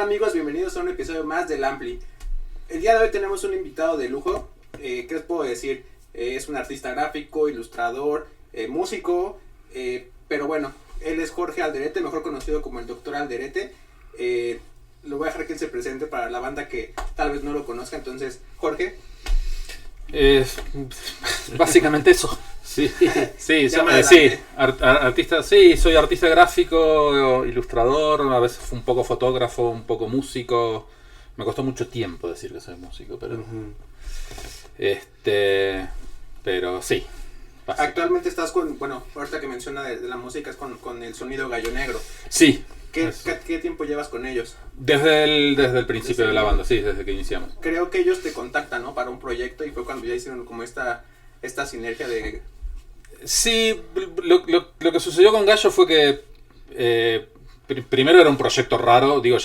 amigos? Bienvenidos a un episodio más del Ampli. El día de hoy tenemos un invitado de lujo. ¿Qué les puedo decir? Es un artista gráfico, ilustrador, músico, pero bueno, él es Jorge Alderete, mejor conocido como el Doctor Alderete. Lo voy a dejar que él se presente para la banda que tal vez no lo conozca. Entonces, Jorge. Básicamente eso. Sí, artista, soy artista gráfico, ilustrador, a veces un poco fotógrafo, un poco músico. Me costó mucho tiempo decir que soy músico, pero pero sí. Actualmente estás con, bueno, ahorita que menciona de la música es con el sonido Gallo Negro. Sí. ¿Qué tiempo llevas con ellos? Desde el principio de la banda, sí, desde que iniciamos. Creo que ellos te contactan, ¿no? Para un proyecto, y fue cuando ya hicieron como esta sinergia de... Sí, lo que sucedió con Gallo fue que primero era un proyecto raro, digo,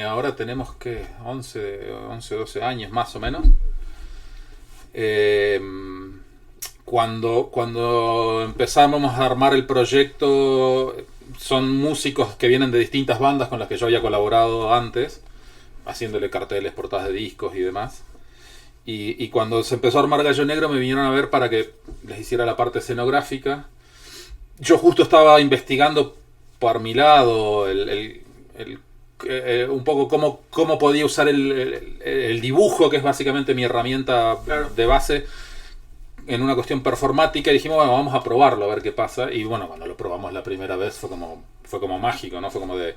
ahora tenemos que 11, 12 años más o menos. Cuando empezamos a armar el proyecto, son músicos que vienen de distintas bandas con las que yo había colaborado antes, haciéndole carteles, portadas de discos y demás. Y cuando se empezó a armar Gallo Negro me vinieron a ver para que les hiciera la parte escenográfica. Yo justo estaba investigando por mi lado un poco cómo podía usar el dibujo, que es básicamente mi herramienta de base, en una cuestión performática. Y dijimos, bueno, vamos a probarlo, a ver qué pasa. Y bueno, cuando lo probamos la primera vez fue como mágico, ¿no? Fue como de...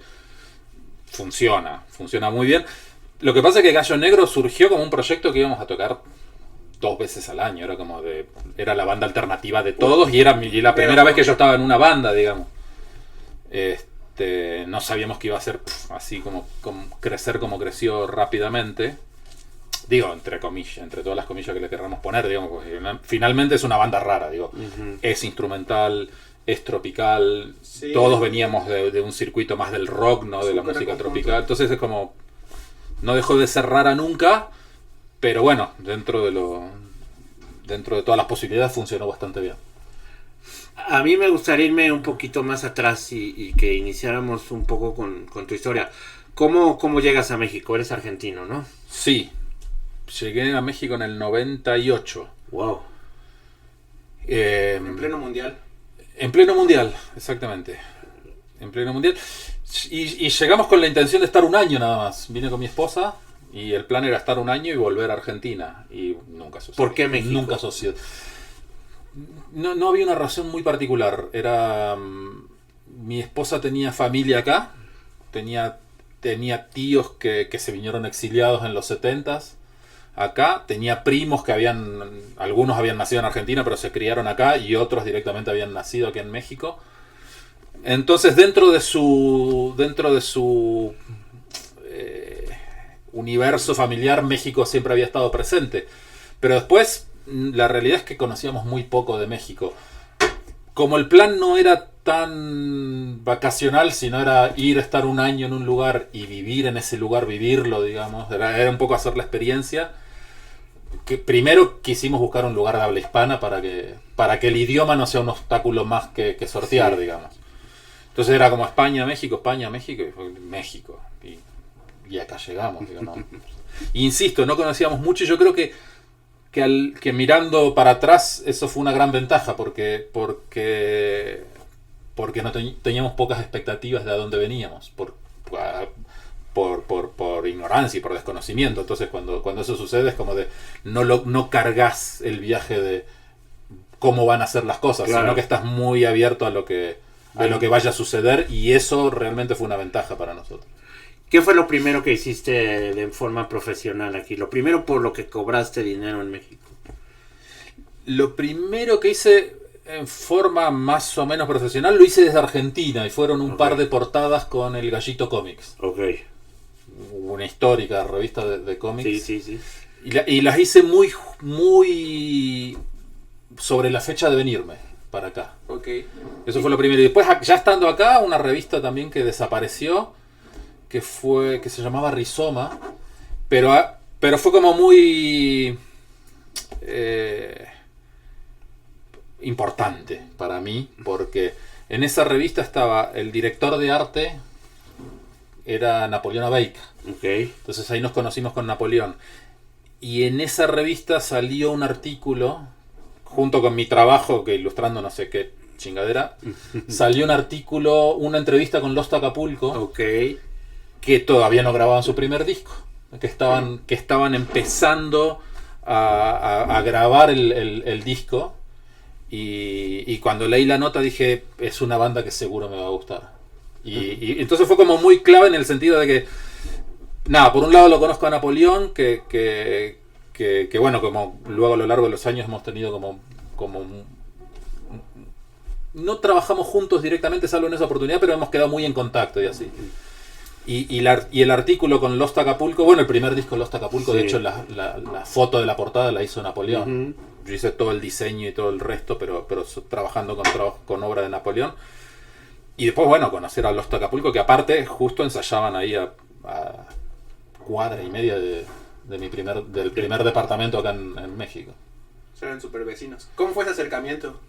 Funciona muy bien. Lo que pasa es que Gallo Negro surgió como un proyecto que íbamos a tocar 2 veces al año. Era la banda alternativa de todos y era la primera vez que yo estaba en una banda, digamos. No sabíamos que iba a ser así como crecer como creció rápidamente. Digo, entre comillas, entre todas las comillas que le querramos poner, digamos, porque finalmente es una banda rara, digo. Es instrumental, es tropical, sí. Todos veníamos de un circuito más del rock, ¿no? De la música tropical. Entonces es como... No dejó de ser rara nunca, pero bueno, dentro de todas las posibilidades funcionó bastante bien. A mí me gustaría irme un poquito más atrás y que iniciáramos un poco con tu historia. ¿Cómo llegas a México? Eres argentino, ¿no? Sí, llegué a México en el 98. Wow. En pleno mundial. En pleno mundial, exactamente. En pleno mundial. Y llegamos con la intención de estar un año nada más. Vine con mi esposa y el plan era estar un año y volver a Argentina. Y nunca sucedió. ¿Por qué México? Nunca sucedió. No había una razón muy particular. Mi esposa tenía familia acá. Tenía tíos que se vinieron exiliados en los 70s acá. Tenía primos que algunos habían nacido en Argentina pero se criaron acá, y otros directamente habían nacido aquí en México. Entonces dentro de su universo familiar, México siempre había estado presente. Pero después la realidad es que conocíamos muy poco de México. Como el plan no era tan vacacional, sino era ir a estar un año en un lugar y vivir en ese lugar, vivirlo, digamos, era un poco hacer la experiencia. Que primero quisimos buscar un lugar de habla hispana para que el idioma no sea un obstáculo más que sortear, sí. Digamos. Entonces era como España, México, y México. Y acá llegamos, digamos. Insisto, no conocíamos mucho, y yo creo que mirando para atrás eso fue una gran ventaja, porque no teníamos pocas expectativas de a dónde veníamos, por ignorancia y por desconocimiento. Entonces cuando eso sucede es como de no cargas el viaje de cómo van a ser las cosas, claro. Sino que estás muy abierto a lo que vaya a suceder, y eso realmente fue una ventaja para nosotros. ¿Qué fue lo primero que hiciste de forma profesional aquí? Lo primero por lo que cobraste dinero en México. Lo primero que hice en forma más o menos profesional lo hice desde Argentina, y fueron un par de portadas con el Gallito Comics. Una histórica revista de cómics. Sí. Y las hice muy sobre la fecha de venirme para acá. Eso fue lo primero. Y después, ya estando acá, una revista también que desapareció, que se llamaba Rizoma, pero fue como muy importante para mí, porque en esa revista estaba el director de arte era Napoleón Abeica. Okay. Entonces ahí nos conocimos con Napoleón. Y en esa revista salió un artículo, junto con mi trabajo, que ilustrando no sé qué chingadera, salió un artículo, una entrevista con Los Acapulco, Okay. que todavía no grababan su primer disco, que estaban empezando a grabar el disco. Y cuando leí la nota dije, es una banda que seguro me va a gustar. Y entonces fue como muy clave en el sentido de que, nada, por un lado lo conozco a Napoleón, que bueno, como luego a lo largo de los años hemos tenido como no trabajamos juntos directamente, salvo en esa oportunidad, pero hemos quedado muy en contacto y así. Y el artículo con Lost Acapulco, bueno, el primer disco Lost Acapulco, Sí. de hecho la foto de la portada la hizo Napoleón. Yo hice todo el diseño y todo el resto, pero trabajando con obra de Napoleón. Y después, bueno, conocer a Lost Acapulco, que aparte justo ensayaban ahí a cuadra y media del primer departamento acá en México. Eran super vecinos. ¿Cómo fue ese acercamiento?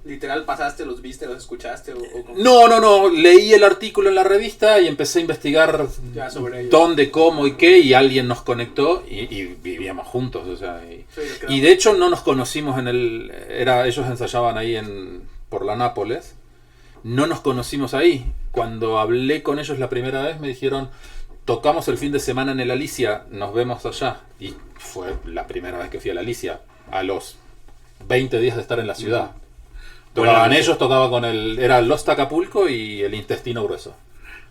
¿Literal pasaste, los viste, los escuchaste? O cómo? No, leí el artículo en la revista y empecé a investigar Ya sobre ello. dónde, cómo y qué, y alguien nos conectó y vivíamos juntos, o sea, Sí, y de hecho no nos conocimos ellos ensayaban ahí por la Nápoles, no nos conocimos ahí. Cuando hablé con ellos la primera vez me dijeron, tocamos el fin de semana en el Alicia, nos vemos allá, y fue la primera vez que fui a la Alicia, a los 20 días de estar en la ciudad. Tocaban Buena ellos, tocaba era Los Acapulco y El Intestino Grueso.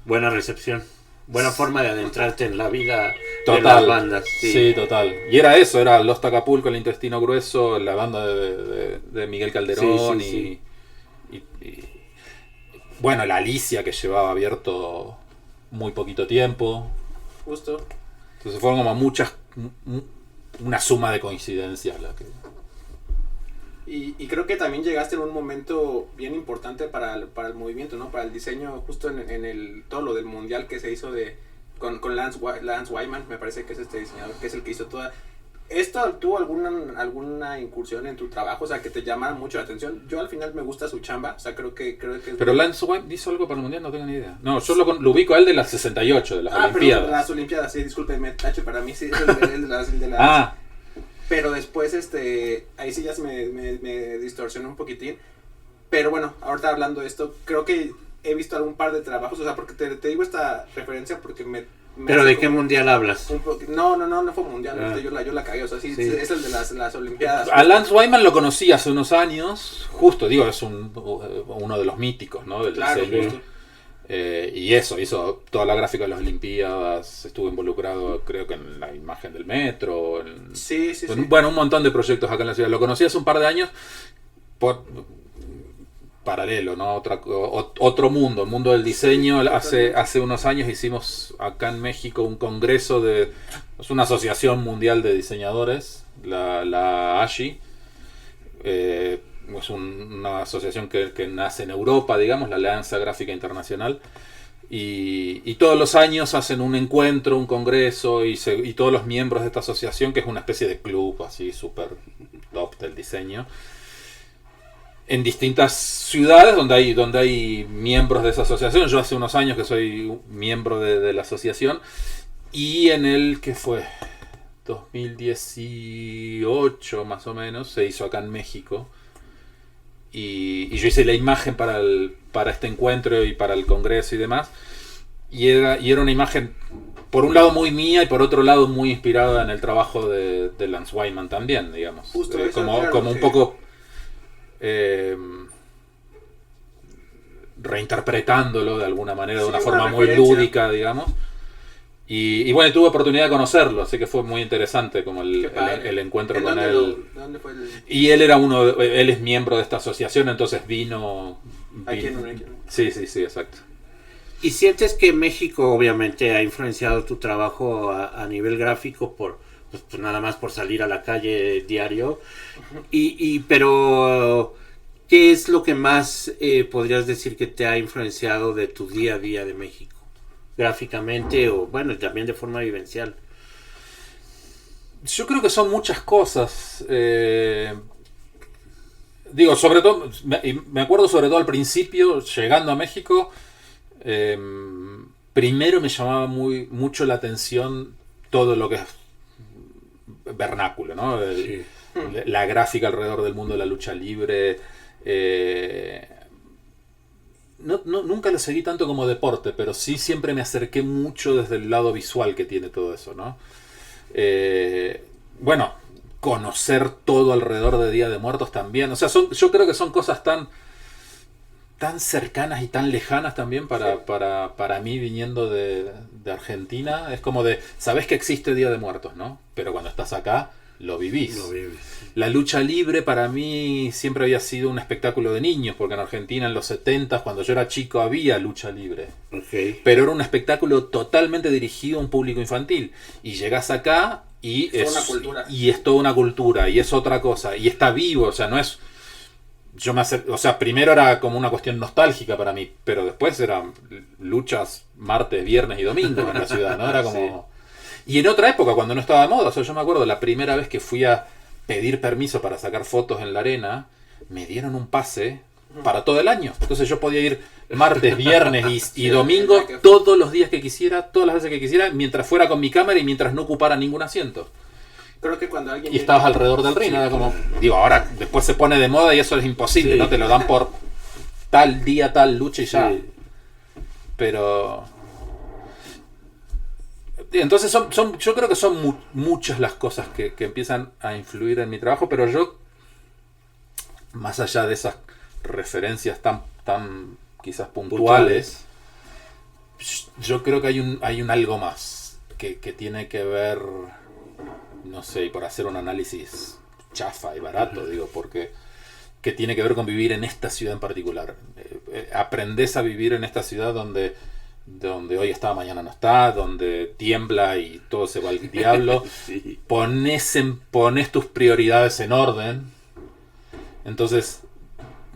Buena recepción. Buena forma de adentrarte en la vida de Total. las bandas. Sí, total. Y era eso, era Los Acapulco, El Intestino Grueso, la banda de Miguel Calderón Sí. y bueno, la Alicia, que llevaba abierto muy poquito tiempo. Justo. Entonces fueron como una suma de coincidencias la que... Y creo que también llegaste en un momento bien importante para el movimiento, ¿no? Para el diseño, justo en todo lo del mundial que se hizo con Lance Wyman, me parece que es este diseñador, que es el que hizo toda... ¿Esto tuvo alguna incursión en tu trabajo? O sea, que te llamara mucho la atención. Yo al final me gusta su chamba, o sea, creo que es... Pero Lance Wyman hizo algo para el mundial, no tengo ni idea. No, yo lo ubico a él de las 68, de las Olimpiadas. Pero las Olimpiadas, sí, discúlpenme, tacho, para mí sí es el de las... Pero después, ahí sí ya me distorsionó un poquitín. Pero bueno, ahorita hablando de esto, creo que he visto algún par de trabajos, o sea, porque te digo esta referencia porque ¿Pero de qué mundial hablas? No fue mundial, yo la cagué, o sea, sí. Es el de las Olimpiadas. A Lance Wyman lo conocí hace unos años, justo, digo, es uno de los míticos, ¿no? Del claro, diseño. justo. Y eso, hizo toda la gráfica de las Olimpiadas, estuvo involucrado creo que en la imagen del metro, Sí. Bueno, un montón de proyectos acá en la ciudad. Lo conocí hace un par de años por paralelo, ¿no? Otro mundo, el mundo del diseño. Hace unos años hicimos acá en México un congreso es una asociación mundial de diseñadores, la ASHI. Es una asociación que nace en Europa, digamos, la Alianza Gráfica Internacional, y todos los años hacen un encuentro, un congreso, y todos los miembros de esta asociación, que es una especie de club así súper top del diseño, en distintas ciudades donde hay miembros de esa asociación. Yo hace unos años que soy miembro de la asociación, y en el que fue 2018 más o menos, se hizo acá en México. Y yo hice la imagen para este encuentro y para el congreso y demás. Y era una imagen, por un lado muy mía y por otro lado muy inspirada en el trabajo de Lance Wyman también, digamos. Justo como un poco reinterpretándolo de alguna manera, de una forma muy lúdica, digamos. Y bueno, tuve oportunidad de conocerlo, así que fue muy interesante como el encuentro con él. ¿Dónde fue Y él él es miembro de esta asociación, entonces vino. Aquí en México. Sí, exacto. ¿Y sientes que México obviamente ha influenciado tu trabajo a nivel gráfico pues nada más por salir a la calle diario? Pero ¿qué es lo que más podrías decir que te ha influenciado de tu día a día de México? Gráficamente o bueno, también de forma vivencial. Yo creo que son muchas cosas. Digo, sobre todo, me acuerdo sobre todo al principio, llegando a México, primero me llamaba mucho la atención todo lo que es vernáculo, ¿no? Sí. La gráfica alrededor del mundo de la lucha libre. Nunca lo seguí tanto como deporte, pero sí siempre me acerqué mucho desde el lado visual que tiene todo eso, ¿no? Bueno, conocer todo alrededor de Día de Muertos también. O sea, yo creo que son cosas tan cercanas y tan lejanas también para mí viniendo de Argentina. Es como de, sabés que existe Día de Muertos, ¿no? Pero cuando estás acá, lo vivís. La lucha libre para mí siempre había sido un espectáculo de niños, porque en Argentina en los 70, cuando yo era chico, había lucha libre. Okay. Pero era un espectáculo totalmente dirigido a un público infantil. Y llegás acá y es toda una cultura, y es otra cosa, y está vivo, o sea, no es... o sea, primero era como una cuestión nostálgica para mí, pero después eran luchas martes, viernes y domingo en la ciudad, ¿no? Era como... Y en otra época, cuando no estaba de moda, o sea, yo me acuerdo la primera vez que fui a pedir permiso para sacar fotos en la arena, me dieron un pase para todo el año. Entonces yo podía ir martes, viernes y domingo todos los días que quisiera, todas las veces que quisiera, mientras fuera con mi cámara y mientras no ocupara ningún asiento. Creo que cuando alguien... Y estabas alrededor del ring, era como... Digo, ahora después se pone de moda y eso es imposible, ¿no? Te lo dan por tal día, tal lucha y ya. Sí. Pero... Entonces yo creo que son muchas las cosas que empiezan a influir en mi trabajo, pero yo, más allá de esas referencias tan quizás puntuales, yo creo que hay un algo más que tiene que ver, no sé, y por hacer un análisis chafa y barato, digo, porque que tiene que ver con vivir en esta ciudad en particular. Aprendés a vivir en esta ciudad donde hoy está, mañana no está, donde tiembla y todo se va al diablo. Sí. Pones tus prioridades en orden. Entonces,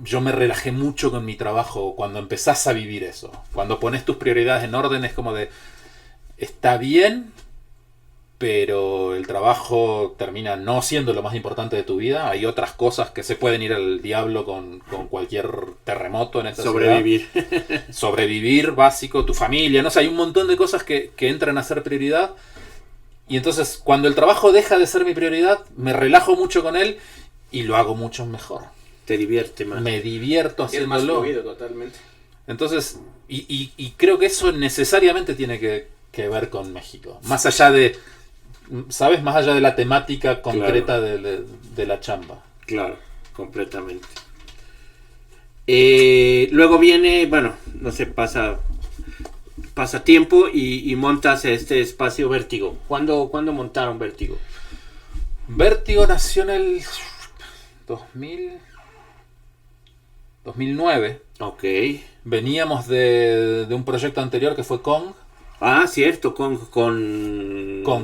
yo me relajé mucho con mi trabajo cuando empezás a vivir eso. Cuando pones tus prioridades en orden es como de, está bien, pero el trabajo termina no siendo lo más importante de tu vida. Hay otras cosas que se pueden ir al diablo con cualquier terremoto en esta Sobrevivir. ciudad. Sobrevivir, básico, tu familia, no sé, hay un montón de cosas que entran a ser prioridad. Y entonces, cuando el trabajo deja de ser mi prioridad, me relajo mucho con él y lo hago mucho mejor. Te divierte más. Me divierto haciéndolo. Es más fluido, totalmente. Entonces, y creo que eso necesariamente tiene que ver con México. Más allá de... ¿Sabes? Más allá de la temática concreta, claro, de la chamba. Claro, completamente. Luego viene, bueno, no sé, pasa tiempo y montas este espacio Vértigo. ¿Cuándo montaron Vértigo? Vértigo nació en el 2009. Ok. Veníamos de un proyecto anterior que fue Kong. Ah, cierto, con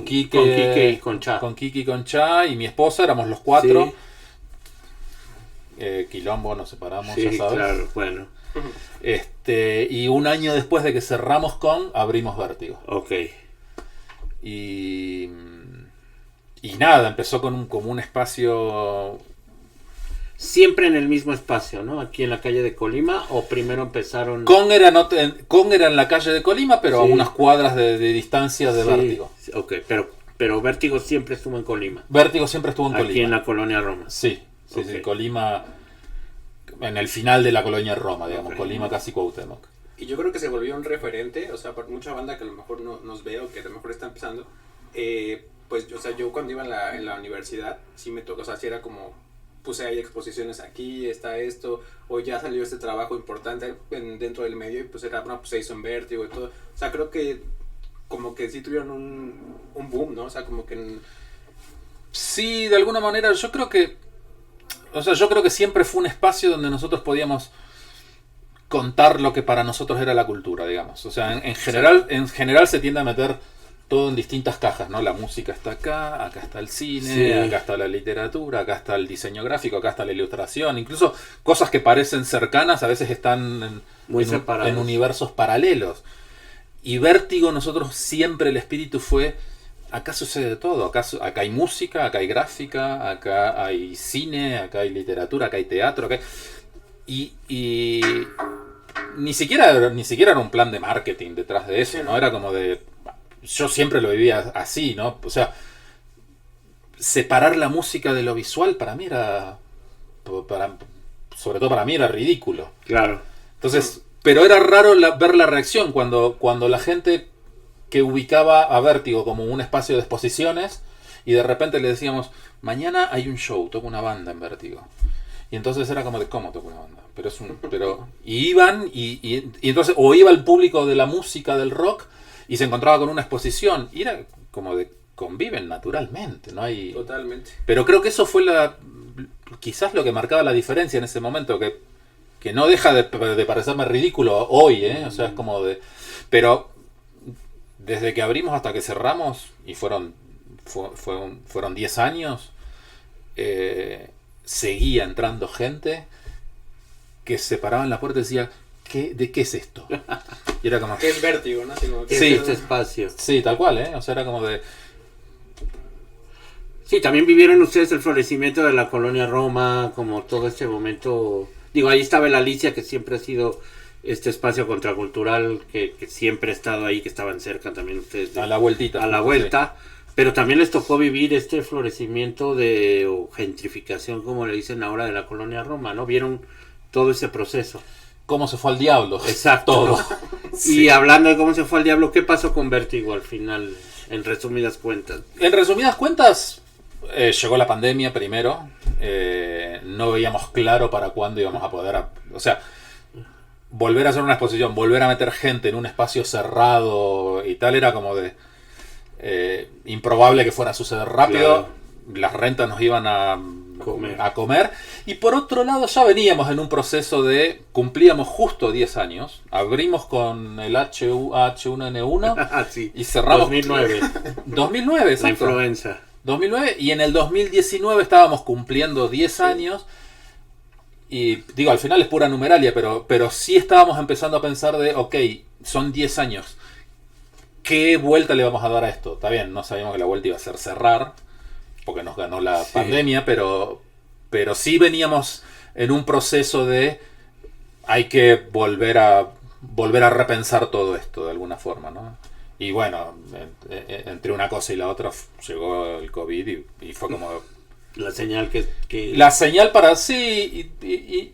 Quique y con Cha. Con Quique y con Cha y mi esposa, éramos los cuatro. Sí. Quilombo, nos separamos, sí, ya sabes. Claro, bueno. Y un año después de que cerramos Kong, abrimos Vértigo. Ok. Y nada, empezó como un espacio... Siempre en el mismo espacio, ¿no? Aquí en la calle de Colima, o primero empezaron... Kong era en la calle de Colima, pero sí, a unas cuadras de distancia de Vértigo. Ok, pero Vértigo siempre estuvo en Colima. Vértigo siempre estuvo en Colima. Aquí en la colonia Roma. Sí, okay. Sí, Colima, en el final de la colonia Roma, digamos, okay. Colima casi Cuauhtémoc. Y yo creo que se volvió un referente, o sea, para mucha banda que a lo mejor no nos ve o que a lo mejor está empezando, pues, o sea, yo cuando iba en la universidad, sí me tocó, o sea, sí era como... Puse ahí exposiciones aquí, está esto, o ya salió este trabajo importante dentro del medio y pues era, bueno, pues se hizo en Vértigo y todo. O sea, creo que como que sí tuvieron un boom, ¿no? O sea, como que... Sí, de alguna manera, yo creo que siempre fue un espacio donde nosotros podíamos contar lo que para nosotros era la cultura, digamos. O sea, en general se tiende a meter todo en distintas cajas, ¿no? La música está acá está el cine, sí, acá está la literatura, acá está el diseño gráfico, acá está la ilustración, incluso cosas que parecen cercanas a veces están en universos paralelos. Y Vértigo, nosotros siempre el espíritu fue, acá sucede de todo, acá hay música, acá hay gráfica, acá hay cine, acá hay literatura, acá hay teatro, acá hay... Y ni siquiera era un plan de marketing detrás de eso, Sí, ¿no? ¿no? Era como de... Yo siempre lo vivía así, ¿no? O sea, separar la música de lo visual para mí era... sobre todo para mí era ridículo. Claro. Entonces, pero era raro ver la reacción cuando la gente que ubicaba a Vértigo como un espacio de exposiciones y de repente le decíamos, mañana hay un show, toca una banda en Vértigo. Y entonces era como de, ¿cómo toca una banda? Y iban y entonces, o iba el público de la música, del rock, y se encontraba con una exposición. Y era como de, conviven naturalmente, ¿no? Totalmente. Pero creo que eso fue quizás lo que marcaba la diferencia en ese momento, que no deja de parecerme ridículo hoy, ¿eh? O sea, es como de... Pero desde que abrimos hasta que cerramos, y fueron 10 años, seguía entrando gente que se paraba en la puerta y decía, ¿de qué es esto? Y era como... Que es Vértigo, ¿no? Así como que- ¿Qué Sí. es este espacio? Sí, tal cual, ¿eh? O sea, era como de... Sí, también vivieron ustedes el florecimiento de la colonia Roma, como todo este momento. Digo, ahí estaba el Alicia, que siempre ha sido este espacio contracultural, que siempre ha estado ahí, que estaban cerca también ustedes. A la vueltita. A la vuelta. Pero también les tocó vivir este florecimiento o gentrificación, como le dicen ahora, de la colonia Roma, ¿no? Vieron todo ese proceso. ¿Cómo se fue al diablo? Exacto. Todo. Y hablando de cómo se fue al diablo, ¿qué pasó con Vértigo al final, en resumidas cuentas? En resumidas cuentas, llegó la pandemia primero. No veíamos claro para cuándo íbamos a poder... O sea, volver a hacer una exposición, volver a meter gente en un espacio cerrado y tal, era como de... improbable que fuera a suceder rápido. Claro. Las rentas nos iban a Comer. comer. Y por otro lado, ya veníamos en un proceso de... Cumplíamos justo 10 años. Abrimos con el H1N1 Ah, sí. y cerramos... 2009. 2009, La exacto. influenza. 2009, y en el 2019 estábamos cumpliendo 10 años. Y digo, al final es pura numeralia, pero sí estábamos empezando a pensar de, ok, son 10 años. ¿Qué vuelta le vamos a dar a esto? Está bien, no sabíamos que la vuelta iba a ser cerrar, porque nos ganó la pandemia, pero sí veníamos en un proceso de hay que volver a repensar todo esto de alguna forma, ¿no? Y bueno, entre una cosa y la otra llegó el COVID y fue como... La señal que... La señal para sí, y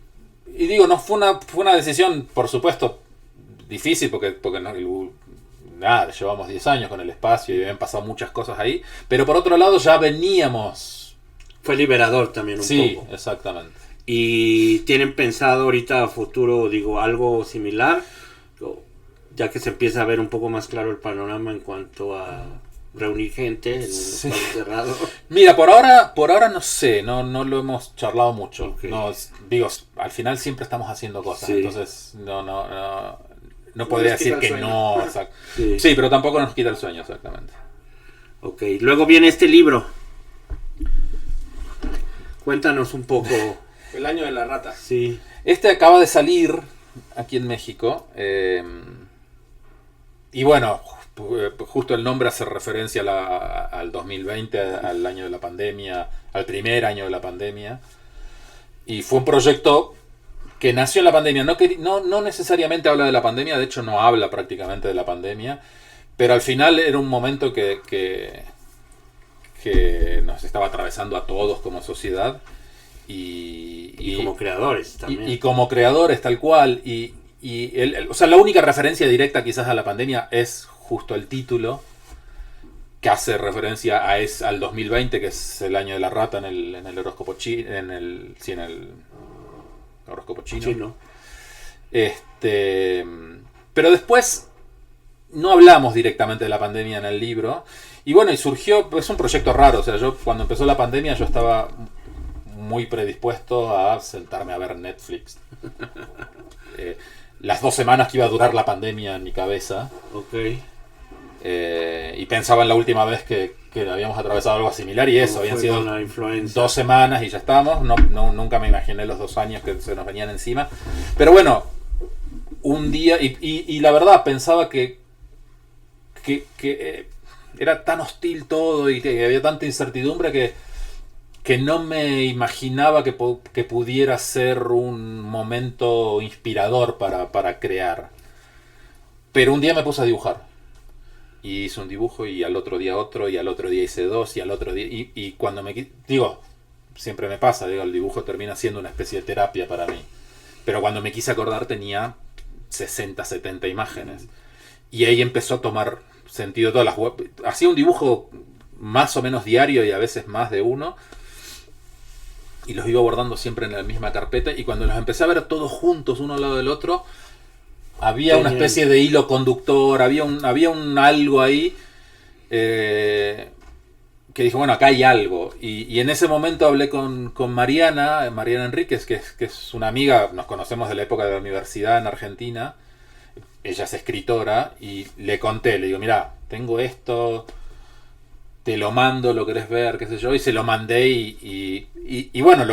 digo, no fue una decisión, por supuesto, difícil, porque no, nada, llevamos 10 años con el espacio y habían pasado muchas cosas ahí, pero por otro lado ya veníamos... Fue liberador también un Sí, poco. exactamente. ¿Y tienen pensado ahorita a futuro, digo, algo similar? Ya que se empieza a ver un poco más claro el panorama en cuanto a reunir gente en un Sí. espacio cerrado. Mira, por ahora no sé, no lo hemos charlado mucho. Ok. No, digo, al final siempre estamos haciendo cosas, Sí. entonces no podría nos quita decir el que sueño. no. Sí, pero tampoco nos quita el sueño, exactamente. Ok, luego viene este libro. Cuéntanos un poco. El año de la rata. Sí. Este acaba de salir aquí en México. Y bueno, justo el nombre hace referencia al 2020, al año de la pandemia, al primer año de la pandemia. Y fue un proyecto que nació en la pandemia. No necesariamente habla de la pandemia, de hecho no habla prácticamente de la pandemia. Pero al final era un momento que nos estaba atravesando a todos como sociedad. Y como creadores también. Y como creadores, tal cual. O sea, la única referencia directa quizás a la pandemia es justo el título, que hace referencia al 2020, que es el año de la rata en el horóscopo chino. En el horóscopo chino. Chino. Pero después no hablamos directamente de la pandemia en el libro. Y bueno, y surgió, es un proyecto raro. O sea, yo cuando empezó la pandemia yo estaba muy predispuesto a sentarme a ver Netflix. Las 2 semanas que iba a durar la pandemia en mi cabeza. Ok. Y pensaba en la última vez que habíamos atravesado algo similar y eso, habían Fue sido con la influenza. 2 semanas y ya estábamos. Nunca me imaginé los 2 años que se nos venían encima. Pero bueno, un día, y la verdad pensaba que era tan hostil todo y que había tanta incertidumbre que que no me imaginaba que pudiera ser un momento inspirador para crear. Pero un día me puse a dibujar. Y hice un dibujo y al otro día otro, y al otro día hice dos, y al otro día... Y cuando digo, siempre me pasa, digo, el dibujo termina siendo una especie de terapia para mí. Pero cuando me quise acordar tenía 60, 70 imágenes. Y ahí empezó a tomar sentido todas las web. Hacía un dibujo más o menos diario y a veces más de uno. Y los iba guardando siempre en la misma carpeta. Y cuando los empecé a ver todos juntos, uno al lado del otro, había una especie de hilo conductor, había un algo ahí que dije, bueno, acá hay algo. Y en ese momento hablé con Mariana Enríquez, que es una amiga, nos conocemos de la época de la universidad en Argentina. Ella es escritora y le conté, le digo, mira, tengo esto, te lo mando, lo querés ver, qué sé yo, y se lo mandé y bueno,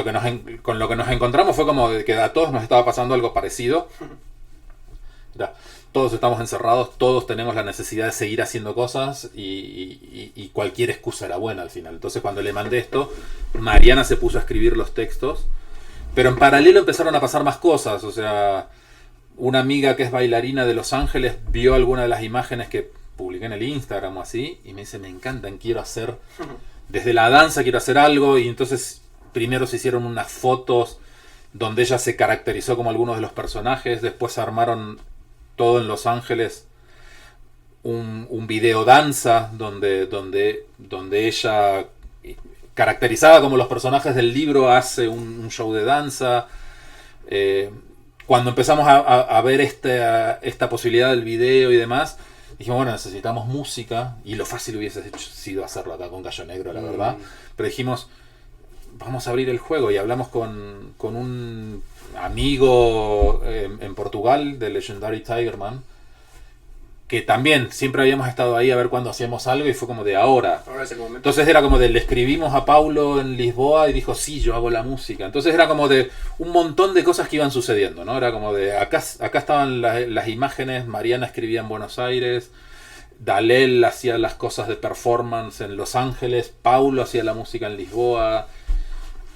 con lo que nos encontramos fue como que a todos nos estaba pasando algo parecido. Ya, todos estamos encerrados, todos tenemos la necesidad de seguir haciendo cosas y cualquier excusa era buena al final. Entonces cuando le mandé esto, Mariana se puso a escribir los textos, pero en paralelo empezaron a pasar más cosas, o sea... Una amiga que es bailarina de Los Ángeles vio alguna de las imágenes que publiqué en el Instagram o así y me dice, me encantan, quiero hacer, desde la danza quiero hacer algo. Y entonces primero se hicieron unas fotos donde ella se caracterizó como algunos de los personajes, después armaron todo en Los Ángeles un video danza donde ella, caracterizada como los personajes del libro, hace un show de danza. Cuando empezamos a ver esta posibilidad del video y demás, dijimos, bueno, necesitamos música, y lo fácil hubiese sido hacerlo acá con Gallo Negro, la verdad. Pero dijimos, vamos a abrir el juego, y hablamos con un amigo en Portugal, de Legendary Tigerman, que también siempre habíamos estado ahí a ver cuándo hacíamos algo, y fue como de ahora. Ahora es el momento. Entonces era como de, le escribimos a Paulo en Lisboa y dijo, sí, yo hago la música. Entonces era como de un montón de cosas que iban sucediendo, ¿no? Era como de, acá estaban las imágenes, Mariana escribía en Buenos Aires, Dalel hacía las cosas de performance en Los Ángeles, Paulo hacía la música en Lisboa,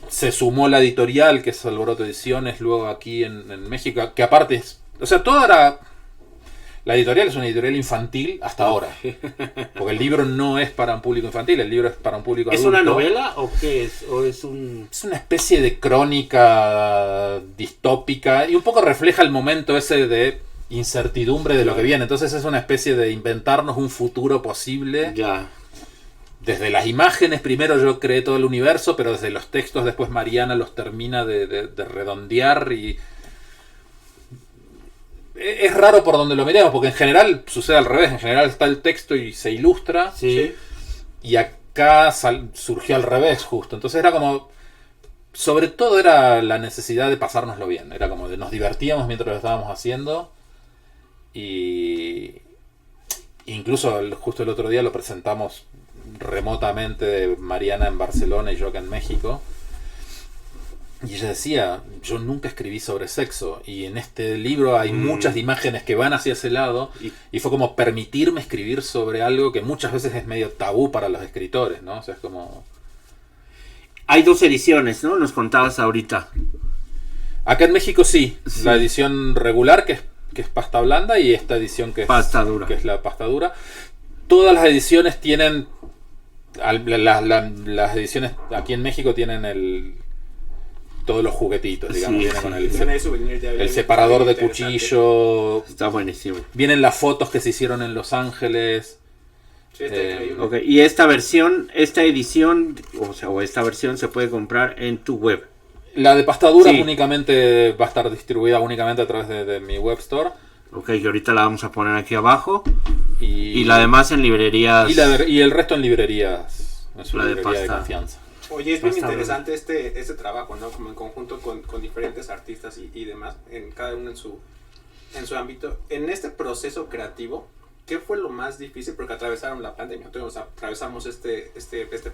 se sumó la editorial, que es Alboroto Ediciones, luego aquí en México, que aparte es, o sea, todo era... La editorial es una editorial infantil hasta ahora. Porque el libro no es para un público infantil, el libro es para un público adulto. ¿Es una novela o qué es? ¿O es un...? Es una especie de crónica distópica y un poco refleja el momento ese de incertidumbre de lo que viene. Entonces es una especie de inventarnos un futuro posible. Ya. Desde las imágenes primero yo creé todo el universo, pero desde los textos después Mariana los termina de redondear y... Es raro por donde lo miremos, porque en general sucede al revés. En general está el texto y se ilustra. Sí. Y acá surgió al revés justo. Entonces era como... Sobre todo era la necesidad de pasárnoslo bien. Era como de nos divertíamos mientras lo estábamos haciendo. Y... Incluso justo el otro día lo presentamos remotamente, Mariana en Barcelona y yo acá en México. Y ella decía, yo nunca escribí sobre sexo, y en este libro hay muchas imágenes que van hacia ese lado, y fue como permitirme escribir sobre algo que muchas veces es medio tabú para los escritores, ¿no? O sea, es como... Hay 2 ediciones, ¿no? Nos contabas ahorita. Acá en México sí, la edición regular, que es pasta blanda, y esta edición que es pasta dura, que es la pasta dura. Todas las ediciones tienen... Las ediciones aquí en México tienen todos los juguetitos, digamos, sí, viene con el el separador de cuchillo. Está buenísimo. Vienen las fotos que se hicieron en Los Ángeles. Sí, está increíble. Okay. Y esta edición, o esta versión se puede comprar en tu web. La de pasta dura únicamente va a estar distribuida únicamente a través de mi web store. Ok, que ahorita la vamos a poner aquí abajo. Y la demás en librerías. Y el resto en librerías. En su la de librería pasta. de confianza. Oye, es bien interesante este trabajo, ¿no? Como en conjunto con diferentes artistas y demás, en cada uno en su ámbito. En este proceso creativo, ¿qué fue lo más difícil? Porque atravesaron la pandemia, entonces atravesamos este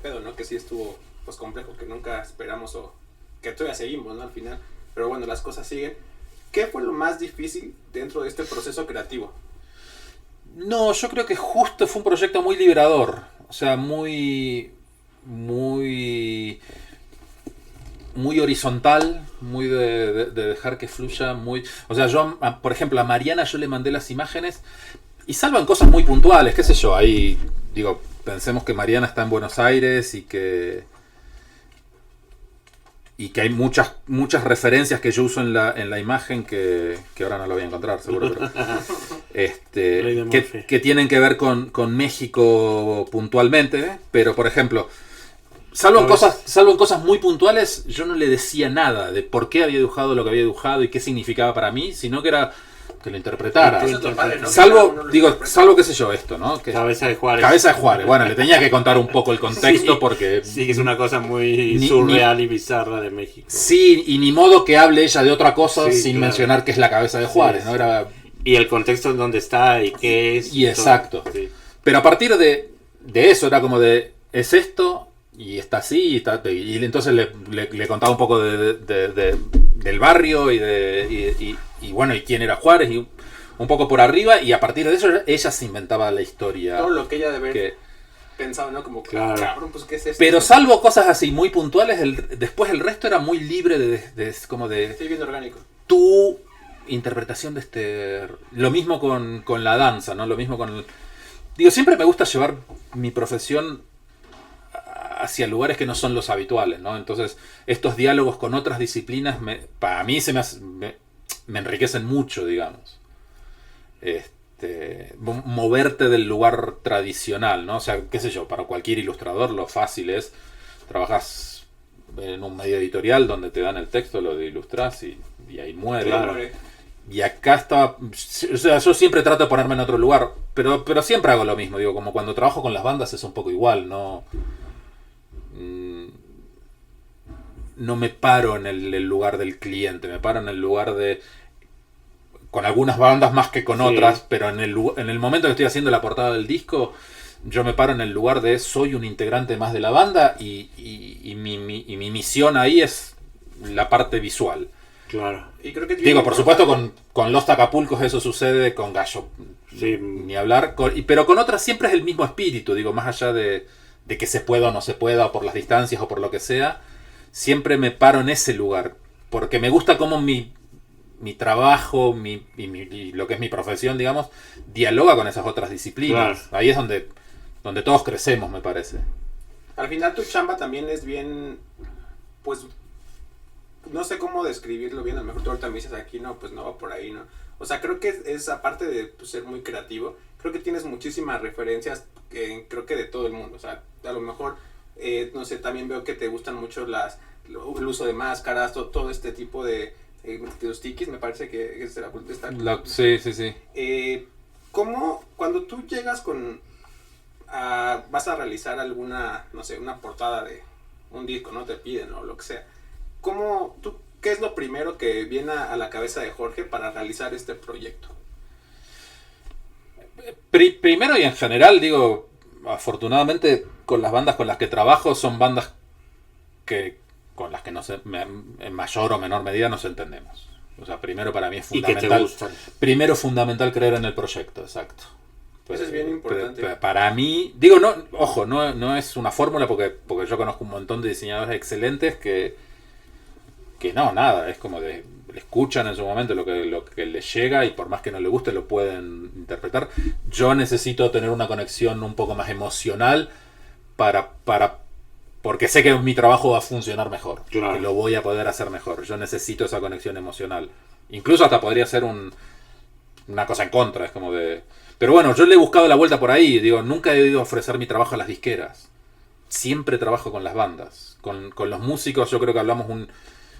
pedo, ¿no? Que sí estuvo pues complejo, que nunca esperamos o que todavía seguimos, ¿no? Al final, pero bueno, las cosas siguen. ¿Qué fue lo más difícil dentro de este proceso creativo? No, yo creo que justo fue un proyecto muy liberador, o sea, muy horizontal, muy de dejar que fluya, muy... O sea, yo, por ejemplo, a Mariana yo le mandé las imágenes y salvan cosas muy puntuales, qué sé yo, ahí, digo, pensemos que Mariana está en Buenos Aires y que hay muchas referencias que yo uso en la imagen que ahora no lo voy a encontrar, seguro, pero que tienen que ver con México puntualmente, pero por ejemplo, salvo en cosas muy puntuales, yo no le decía nada de por qué había dibujado lo que había dibujado y qué significaba para mí, sino que era que lo interpretara. Eso es lo padre, ¿no? Salvo qué sé yo, esto, ¿no? Que Cabeza de Juárez. Cabeza de Juárez. Bueno, le tenía que contar un poco el contexto Sí, porque... Sí, que es una cosa muy surreal y bizarra de México. Sí, y ni modo que hable ella de otra cosa Sí, sin claro. mencionar que es la cabeza de Juárez, Sí, ¿no? Era... Y el contexto en donde está y qué es. Y exacto. Sí. Pero a partir de eso era como de, es esto, y está así, y entonces le contaba un poco del barrio y bueno, y quién era Juárez, y un poco por arriba, y a partir de eso ella se inventaba la historia. Todo lo que ella debe haber pensado, ¿no? Como, Claro. cabrón, pues, ¿qué es esto? Pero salvo cosas así muy puntuales, después el resto era muy libre como de Sí, bien orgánico. tu interpretación de este... Lo mismo con la danza, ¿no? Lo mismo con... Digo, siempre me gusta llevar mi profesión hacia lugares que no son los habituales, ¿no? Entonces, estos diálogos con otras disciplinas, para mí me enriquecen mucho, digamos. Moverte del lugar tradicional, ¿no? O sea, qué sé yo, para cualquier ilustrador lo fácil es, trabajas en un medio editorial donde te dan el texto, lo ilustras y ahí muere. Claro. Y acá estaba, o sea, yo siempre trato de ponerme en otro lugar, pero siempre hago lo mismo, digo, como cuando trabajo con las bandas es un poco igual, no me paro en el lugar del cliente, me paro en el lugar de, con algunas bandas más que con otras, pero en el momento que estoy haciendo la portada del disco, yo me paro en el lugar de soy un integrante más de la banda y mi misión ahí es la parte visual. Claro. Y creo que Digo, por supuesto, con Los Acapulcos eso sucede, con Gallo Sí. ni hablar, pero con otras siempre es el mismo espíritu, digo, más allá de que se pueda o no se pueda, o por las distancias o por lo que sea, siempre me paro en ese lugar, porque me gusta cómo mi trabajo y lo que es mi profesión, digamos, dialoga con esas otras disciplinas. Claro. Ahí es donde todos crecemos, me parece. Al final tu chamba también es bien, pues, no sé cómo describirlo bien, a lo mejor tú ahorita me dices aquí, no, pues no va por ahí, ¿no? O sea, creo que es aparte de pues, ser muy creativo, creo que tienes muchísimas referencias, creo que de todo el mundo, o sea, a lo mejor, no sé, también veo que te gustan mucho el uso de máscaras, todo este tipo de los tikis, me parece que es de la cultura. Sí. ¿Cómo, cuando tú llegas vas a realizar alguna, no sé, una portada de un disco, no te piden o lo que sea, ¿qué es lo primero que viene a la cabeza de Jorge para realizar este proyecto? Primero y en general, digo, afortunadamente con las bandas con las que trabajo son bandas con las que en mayor o menor medida nos entendemos. O sea, primero para mí es fundamental. Y que te gustan. Primero fundamental creer en el proyecto, exacto. Eso es bien importante. Para mí, digo, no es una fórmula porque yo conozco un montón de diseñadores excelentes que es como le escuchan en su momento lo que les llega y por más que no le guste lo pueden interpretar. Yo necesito tener una conexión un poco más emocional porque sé que mi trabajo va a funcionar mejor, Claro. que lo voy a poder hacer mejor. Yo necesito esa conexión emocional. Incluso hasta podría ser una cosa en contra, es como de... Pero bueno, yo le he buscado la vuelta por ahí, digo, nunca he ido a ofrecer mi trabajo a las disqueras. Siempre trabajo con las bandas. Con los músicos yo creo que hablamos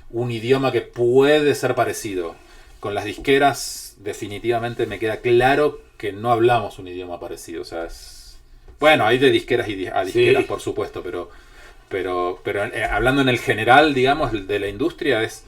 un idioma que puede ser parecido. Con las disqueras definitivamente me queda claro que no hablamos un idioma parecido. O sea, bueno, hay de disqueras a disqueras, Sí. por supuesto, pero hablando en el general, digamos, de la industria es...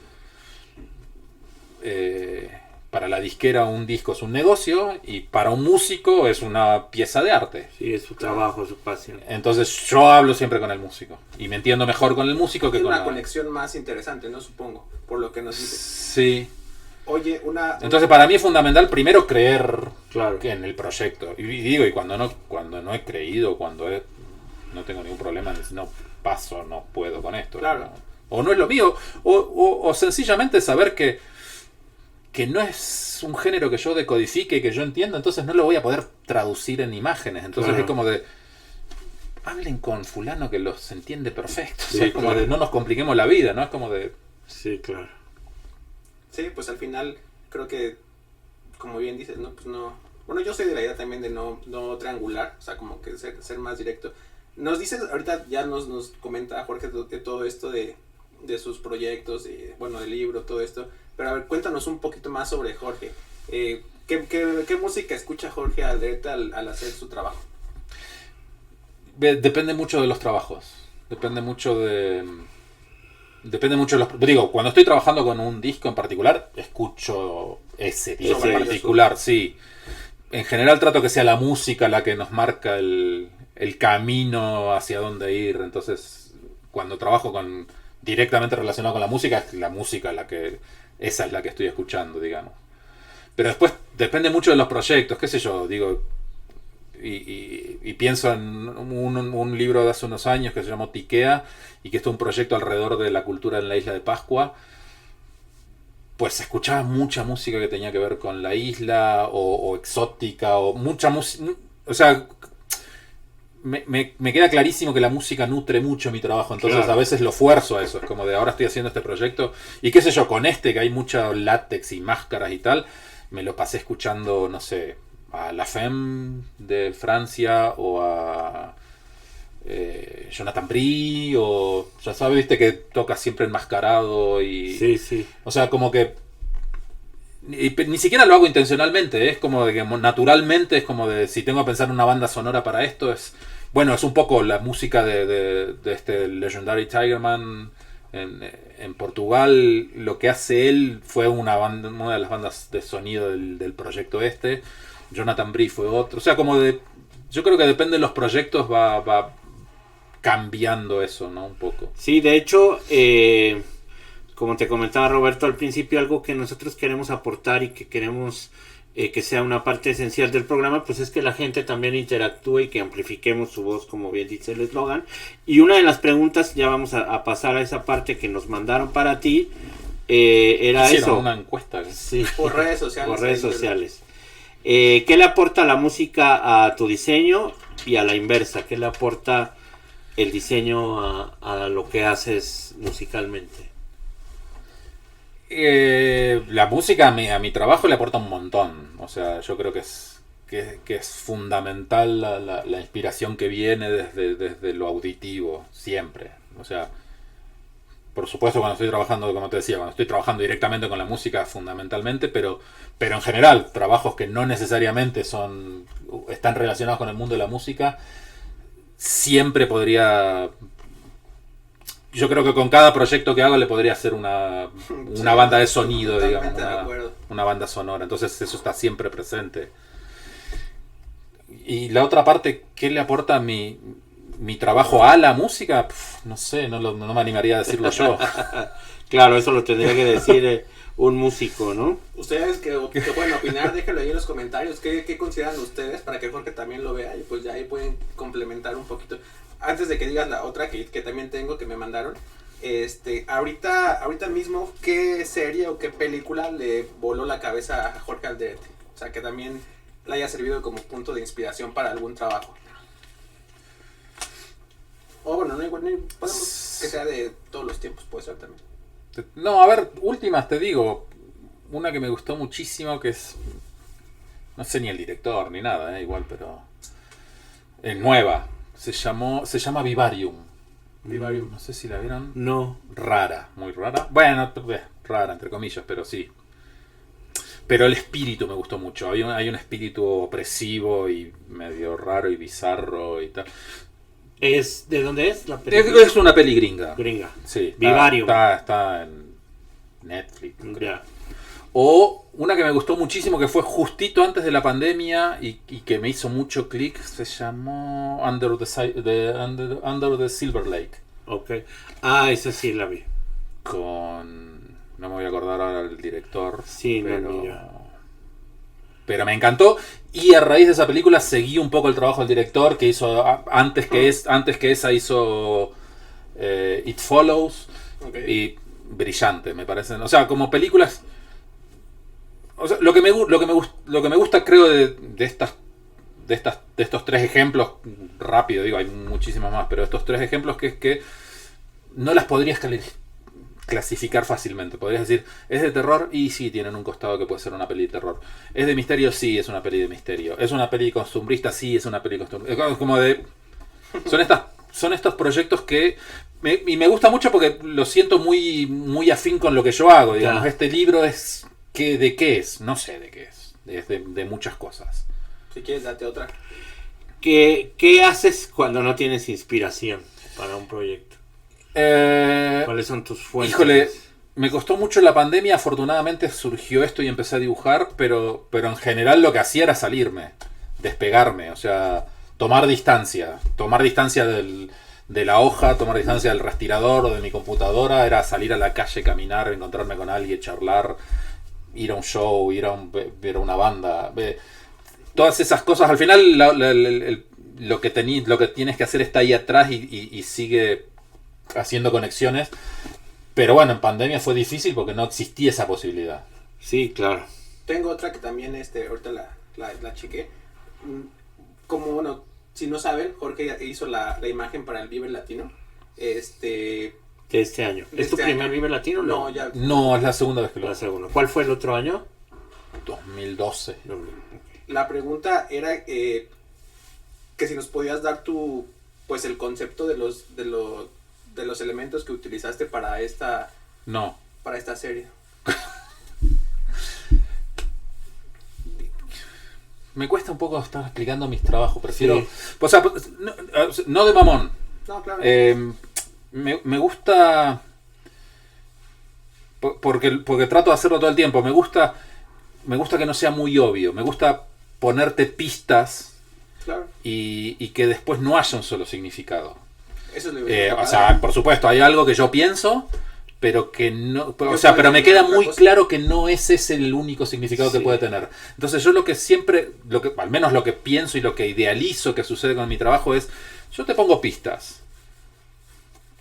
para la disquera un disco es un negocio y para un músico es una pieza de arte. Sí, es su trabajo, su pasión. Entonces yo hablo siempre con el músico y me entiendo mejor con el músico que Tiene con una la... conexión más interesante, ¿no? Supongo, por lo que nos dices. Sí. Oye, Entonces para mí es fundamental primero creer Claro. en el proyecto. Y digo, y cuando no he creído, no tengo ningún problema, no paso, no puedo con esto. Claro. ¿no? o no es lo mío, o sencillamente saber que no es un género que yo decodifique y que yo entienda, entonces no lo voy a poder traducir en imágenes. Entonces Claro. es como de, hablen con fulano que los entiende perfecto. Sí, O sea, es como claro. de, no nos compliquemos la vida, ¿no? Es como de... Sí, claro. Sí, pues al final creo que, como bien dices, ¿no? Pues no. Bueno, yo soy de la idea también de no triangular, o sea, como que ser más directo. Nos dices, ahorita ya nos comenta Jorge de todo esto de sus proyectos, bueno, del libro, todo esto. Pero a ver, cuéntanos un poquito más sobre Jorge. ¿Qué música escucha Jorge Aldrete al hacer su trabajo? Depende mucho de los trabajos. Depende mucho de los... Digo, cuando estoy trabajando con un disco en particular, escucho ese disco en particular, sí. En general trato que sea la música la que nos marca el camino hacia dónde ir. Entonces, cuando trabajo directamente relacionado con la música, es la música esa es la que estoy escuchando, digamos. Pero después depende mucho de los proyectos, qué sé yo, digo... Y pienso en un libro de hace unos años que se llamó Tikea y que es un proyecto alrededor de la cultura en la isla de Pascua. Pues se escuchaba mucha música que tenía que ver con la isla o exótica o mucha música. O sea, me queda clarísimo que la música nutre mucho mi trabajo, entonces Claro. a veces lo fuerzo a eso. Es como de ahora estoy haciendo este proyecto y qué sé yo, con que hay mucha látex y máscaras y tal, me lo pasé escuchando, no sé, a La Femme de Francia o a Jonathan Brie o ya sabes, viste que toca siempre enmascarado y Sí, sí. o sea, como que ni siquiera lo hago intencionalmente, es como de que naturalmente es como de si tengo que pensar una banda sonora para esto es bueno, es un poco la música de este Legendary Tigerman en Portugal. Lo que hace él fue una de las bandas de sonido del proyecto este. Jonathan Brie fue otro. O sea, como yo creo que depende de los proyectos va cambiando eso, ¿no? Un poco. Sí, de hecho, como te comentaba Roberto al principio, algo que nosotros queremos aportar y que queremos que sea una parte esencial del programa, pues es que la gente también interactúe y que amplifiquemos su voz, como bien dice el eslogan. Y una de las preguntas, ya vamos a pasar a esa parte que nos mandaron para ti, era Hicieron eso. una encuesta. Sí, Por redes sociales. por redes sociales. ¿Qué le aporta la música a tu diseño y a la inversa? ¿Qué le aporta el diseño a lo que haces musicalmente? La música a mi trabajo le aporta un montón. O sea, yo creo que es fundamental la inspiración que viene desde lo auditivo, siempre. O sea, por supuesto cuando estoy trabajando, como te decía, cuando estoy trabajando directamente con la música fundamentalmente, pero en general, trabajos que no necesariamente están relacionados con el mundo de la música, siempre podría... Yo creo que con cada proyecto que hago le podría hacer una banda de sonido, digamos, Totalmente de acuerdo. una banda sonora. Entonces eso está siempre presente. Y la otra parte, ¿qué le aporta mi trabajo a la música? No sé, no me animaría a decirlo yo. Claro, eso lo tendría que decir un músico, ¿no? Ustedes que pueden opinar, déjenlo ahí en los comentarios. ¿Qué consideran ustedes para que Jorge también lo vea? Y pues ya ahí pueden complementar un poquito. Antes de que digas la otra que también tengo, que me mandaron. Ahorita mismo, ¿qué serie o qué película le voló la cabeza a Jorge Aldrete? O sea, que también le haya servido como punto de inspiración para algún trabajo. O bueno, no podemos que sea de todos los tiempos, puede ser también. No, a ver, últimas te digo. Una que me gustó muchísimo, que es... No sé ni el director ni nada, igual, pero... Es nueva. Se llama Vivarium. Vivarium. No sé si la vieron. No. Rara, muy rara. Bueno, rara entre comillas, pero sí. Pero el espíritu me gustó mucho. Hay un espíritu opresivo y medio raro y bizarro y tal. ¿De dónde es la película? Es una peli gringa. Gringa. Sí, Vivarium. Está en Netflix. Creo. Ya. O una que me gustó muchísimo, que fue justito antes de la pandemia y que me hizo mucho clic, se llamó Under the Silver Lake. Ok. Ah, esa sí la vi. Con... No me voy a acordar ahora el director. Sí, no, pero me encantó. Y a raíz de esa película seguí un poco el trabajo del director, que hizo antes que esa hizo It Follows. Okay. Y brillante, me parecen. O sea, como películas... O sea, lo que me gusta, creo, de estos tres ejemplos, rápido, digo, hay muchísimas más, pero estos tres ejemplos que es que no las podrías clasificar fácilmente. Podrías decir, ¿es de terror? Y sí, tienen un costado que puede ser una peli de terror. ¿Es de misterio? Sí, es una peli de misterio. ¿Es una peli costumbrista? Sí, es una peli costumbrista. Es como de... Son estos proyectos que... y me gusta mucho porque lo siento muy, muy afín con lo que yo hago. Digamos, este libro es... ¿De qué es? No sé de qué es. Es de muchas cosas. Si quieres, date otra. ¿Qué haces cuando no tienes inspiración para un proyecto? ¿Cuáles son tus fuentes? Híjole, me costó mucho la pandemia. Afortunadamente surgió esto y empecé a dibujar, pero en general lo que hacía era salirme, despegarme, o sea, tomar distancia de la hoja, tomar distancia del respirador o de mi computadora, era salir a la calle, caminar, encontrarme con alguien, charlar, ir a un show, ver a una banda, todas esas cosas. Al final lo que tienes que hacer está ahí atrás y sigue haciendo conexiones. Pero bueno, en pandemia fue difícil porque no existía esa posibilidad. Sí, claro. Tengo otra que también ahorita la chequé. Como bueno, si no saben, Jorge hizo la imagen para el Vive Latino. De este año. De ¿Es tu este primer año. Vive Latino? No, ya. No, es la segunda vez que lo La hago. segunda. ¿Cuál fue el otro año? 2012. La pregunta era que si nos podías dar pues el concepto de los elementos que utilizaste para esta No. serie. Me cuesta un poco estar explicando mis trabajos. Prefiero... Sí. O sea, no de mamón. No, claro. Me gusta... Porque trato de hacerlo todo el tiempo. Me gusta que no sea muy obvio. Me gusta ponerte pistas Claro. y que después no haya un solo significado. Eso es lo O sea, por supuesto, hay algo que yo pienso, pero que no... Yo O sea, pero me queda otra muy cosa. claro que no es ese el único significado que Sí. puede tener. Entonces yo lo que siempre, al menos lo que pienso y lo que idealizo que sucede con mi trabajo es, yo te pongo pistas.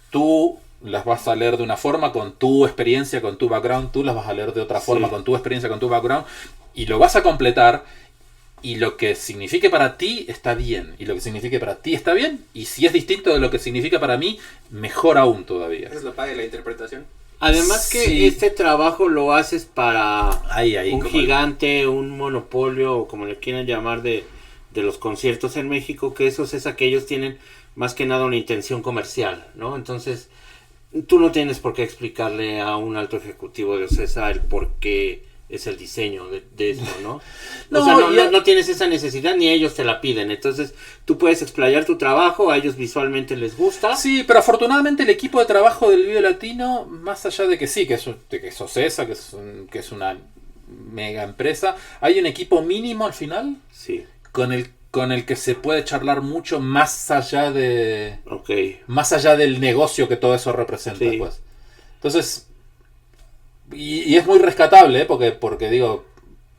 Tú las vas a leer de una forma con tu experiencia, con tu background, tú las vas a leer de otra forma Sí. con tu experiencia, con tu background, y lo vas a completar, y lo que signifique para ti está bien, y lo que signifique para ti está bien, y si es distinto de lo que significa para mí, mejor aún todavía. Es lo padre de la interpretación. Además que Sí. este trabajo lo haces para Ahí, un como- gigante, un monopolio, o como le quieran llamar, de los conciertos en México, que esos es aquellos tienen más que nada una intención comercial, ¿no? Entonces, tú no tienes por qué explicarle a un alto ejecutivo de OCESA el por qué es el diseño de esto, ¿no? No, O sea, y- no tienes esa necesidad ni ellos te la piden. Entonces, tú puedes explayar tu trabajo, a ellos visualmente les gusta. Sí, pero afortunadamente el equipo de trabajo del Vive Latino, más allá de que sí, que es OCESA, que es una mega empresa, hay un equipo mínimo al final Sí, con el que se puede charlar mucho más allá ok. más allá del negocio que todo eso representa. Sí. Pues. Entonces, y es muy rescatable, porque digo,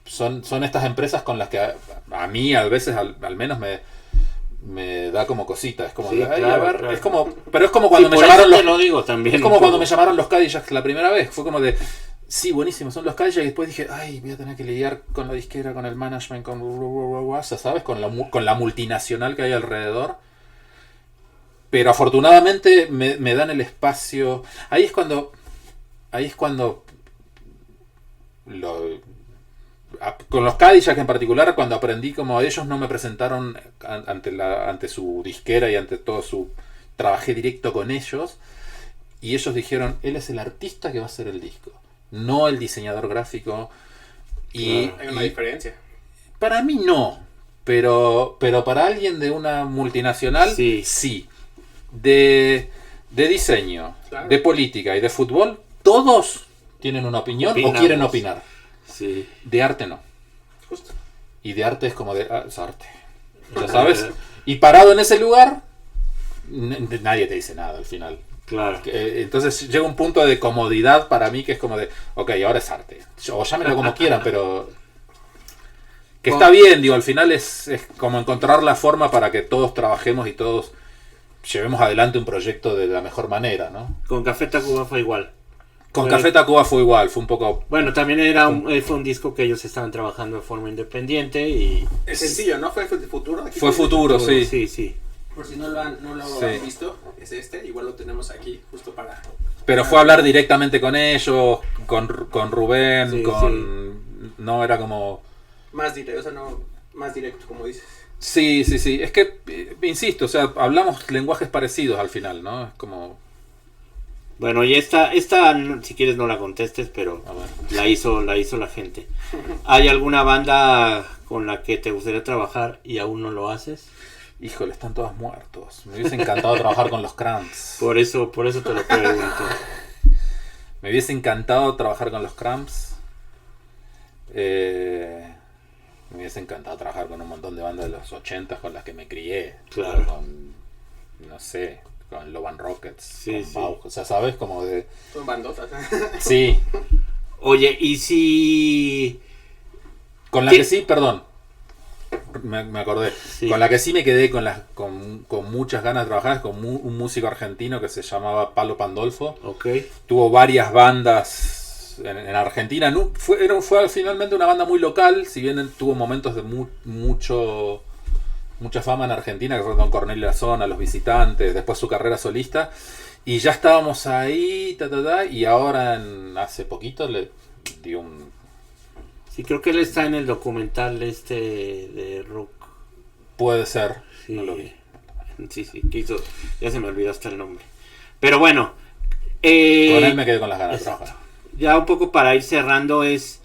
son estas empresas con las que a mí a veces al menos me da como cosita. Es como, Sí, ay, claro, a ver, claro. es como, pero es como cuando Sí, me por llamaron eso los... te lo digo también. Es como un cuando poco. me llamaron los Cadillacs la primera vez. Fue como de, sí, buenísimo, son los Cadillacs. Y después dije, ay, voy a tener que lidiar con la disquera, con el management, ¿sabes? Con la multinacional que hay alrededor. Pero afortunadamente me dan el espacio. Ahí es cuando con los Cadillacs en particular, cuando aprendí como ellos no me presentaron ante su disquera y ante todo trabajé directo con ellos, y ellos dijeron, él es el artista que va a hacer el disco, no el diseñador gráfico. Y, Claro, Hay una y diferencia. para mí no, pero para alguien de una multinacional Sí. De diseño, Claro. de política y de fútbol, todos tienen una opinión Opinamos. o quieren opinar. Sí. De arte no. Justo. Y de arte es como de, es arte. ¿Ya sabes? Y parado en ese lugar, nadie te dice nada al final. Claro. Entonces llega un punto de comodidad para mí que es como de, ok, ahora es arte. O llámenlo como quieran, pero... Que está bien, digo, al final es como encontrar la forma para que todos trabajemos y todos llevemos adelante un proyecto de la mejor manera, ¿no? Con Café Tacuba fue igual. Con Café Tacuba fue igual, fue un poco... Bueno, también fue un disco que ellos estaban trabajando de forma independiente y... Es sencillo, ¿no? Fue Futuro. Aquí Fue Futuro, sí. Sí. Por si no lo han visto, es igual lo tenemos aquí, justo para... Pero fue hablar directamente con ellos, con Rubén, Sí, No, era como... Más directo, o sea, no... Más directo, como dices. Sí. Es que, insisto, o sea, hablamos lenguajes parecidos al final, ¿no? Es como... Bueno, y esta si quieres no la contestes, pero A ver. la hizo la gente. ¿Hay alguna banda con la que te gustaría trabajar y aún no lo haces? Híjole, están todos muertos. Me hubiese encantado trabajar con los Cramps. Por eso te lo pregunto. Me hubiese encantado trabajar con los Cramps. Me hubiese encantado trabajar con un montón de bandas de los 80 con las que me crié. Claro. Con, no sé, con Loban Rockets, Sí, con Bauch. O sea, ¿sabes? Como de... Son bandotas. Sí. Oye, y si... Con la ¿Qué? que sí, perdón. Me acordé. Sí. Con la que sí me quedé con muchas ganas de trabajar es con un músico argentino que se llamaba Palo Pandolfo. Ok. Tuvo varias bandas en Argentina. No, fue finalmente una banda muy local, si bien tuvo momentos de mucha fama en Argentina, que fue con Cornelia Lazona, Los Visitantes, después su carrera solista. Y ya estábamos ahí, y ahora hace poquito le dio un... Sí, creo que él está en el documental de rock. Puede ser. Sí, No lo vi. sí, que hizo... Ya se me olvidó hasta el nombre. Pero bueno. Con él me quedé con las ganas de Exacto. trabajar. Ya un poco para ir cerrando es...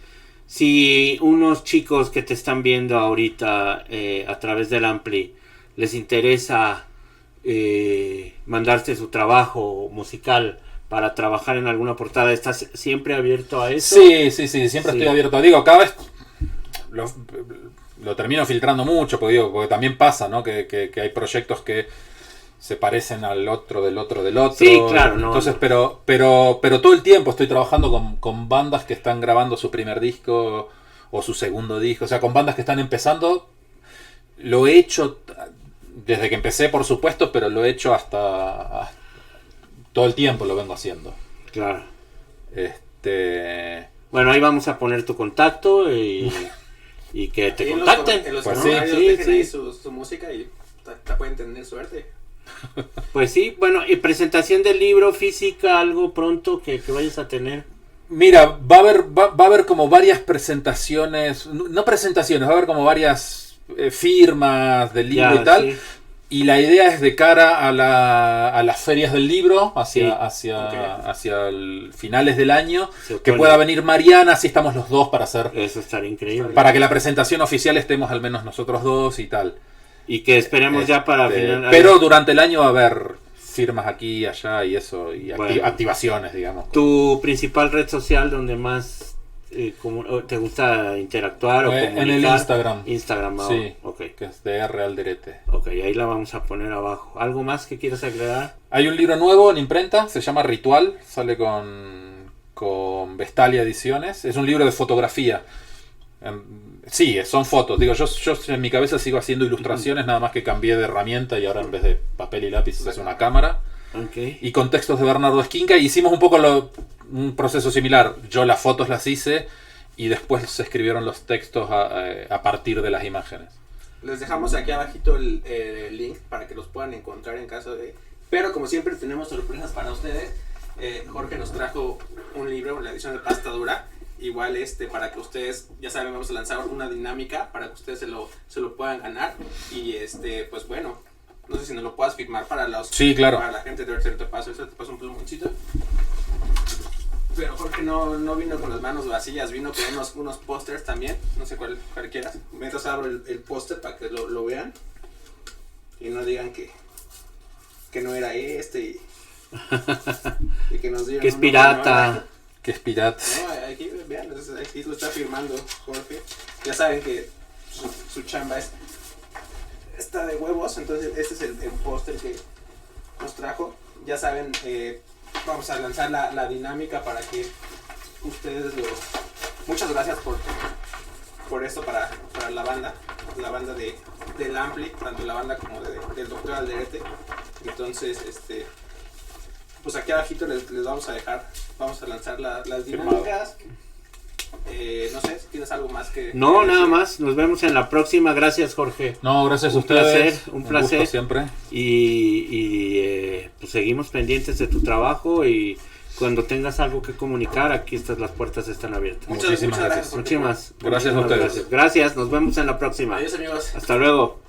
Si unos chicos que te están viendo ahorita a través del Ampli les interesa mandarte su trabajo musical para trabajar en alguna portada, ¿estás siempre abierto a eso? Sí, siempre estoy abierto. Digo, cada vez lo termino filtrando mucho, porque también pasa, ¿no? Que hay proyectos que se parecen al otro, del otro. Sí, claro, no. Entonces, pero todo el tiempo estoy trabajando con bandas que están grabando su primer disco o su segundo disco. O sea, con bandas que están empezando. Lo he hecho desde que empecé, por supuesto, pero lo he hecho hasta todo el tiempo lo vengo haciendo. Claro. Bueno, ahí vamos a poner tu contacto y que te contacten. En los Pues comentarios sí, dejen sí. ahí su música y pueden tener suerte. Pues sí, bueno, y presentación del libro física, algo pronto que vayas a tener. Mira, va a haber como varias presentaciones, no presentaciones, va a haber como varias firmas del libro Ya, y tal. sí. Y la idea es de cara a las ferias del libro, hacia finales del año, Sí, que otoño. pueda venir Mariana, así estamos los dos para hacer, Eso estaría increíble. para que la presentación oficial estemos al menos nosotros dos y tal. Y que esperemos ya para final. Pero durante el año va a haber firmas aquí y allá y eso, y Bueno. activaciones, digamos. Tu principal red social donde más te gusta interactuar o comunicar. En el Instagram. Instagram, Sí, ok. que es de R. Alderete. Ok, ahí la vamos a poner abajo. ¿Algo más que quieras agregar? Hay un libro nuevo en imprenta, se llama Ritual, sale con Vestalia Ediciones. Es un libro de fotografía. Sí, son fotos. Digo, yo en mi cabeza sigo haciendo ilustraciones, nada más que cambié de herramienta y ahora en vez de papel y lápiz es una cámara. Ok. Y con textos de Bernardo Esquinca. Hicimos un poco un proceso similar. Yo las fotos las hice y después se escribieron los textos a partir de las imágenes. Les dejamos aquí abajito el link para que los puedan encontrar en caso de... Pero como siempre tenemos sorpresas para ustedes. Jorge nos trajo un libro, la edición de pasta dura. Igual para que ustedes, ya saben, vamos a lanzar una dinámica para que ustedes se lo puedan ganar. Y pues bueno, no sé si nos lo puedas firmar para Sí, claro. para la gente de Tercer Te paso un plumoncito. Pero Jorge no vino con las manos vacías, vino con unos pósters también, no sé cuál quieras. Mientras abro el póster para que lo vean y no digan que no era y que nos dieron Que es uno pirata. Que es pirata. no, aquí vean, aquí lo está firmando Jorge. Ya saben que su chamba está de huevos, entonces este es el póster que nos trajo. Ya saben, vamos a lanzar la dinámica para que ustedes Muchas gracias por esto para la banda del Ampli, tanto la banda como del Dr. Alderete. Entonces, pues aquí abajito les vamos a dejar, vamos a lanzar las Firmado. dinámicas. No sé si tienes algo más que... No, que nada decir. más. Nos vemos en la próxima. Gracias, Jorge. No, gracias a Un ustedes. placer, un placer. Gusto siempre. Y pues seguimos pendientes de tu trabajo y cuando tengas algo que comunicar, aquí las puertas están abiertas. Muchísimas gracias. Jorge. Muchísimas Gracias a ustedes. Gracias. Nos vemos en la próxima. Adiós, amigos. Hasta luego.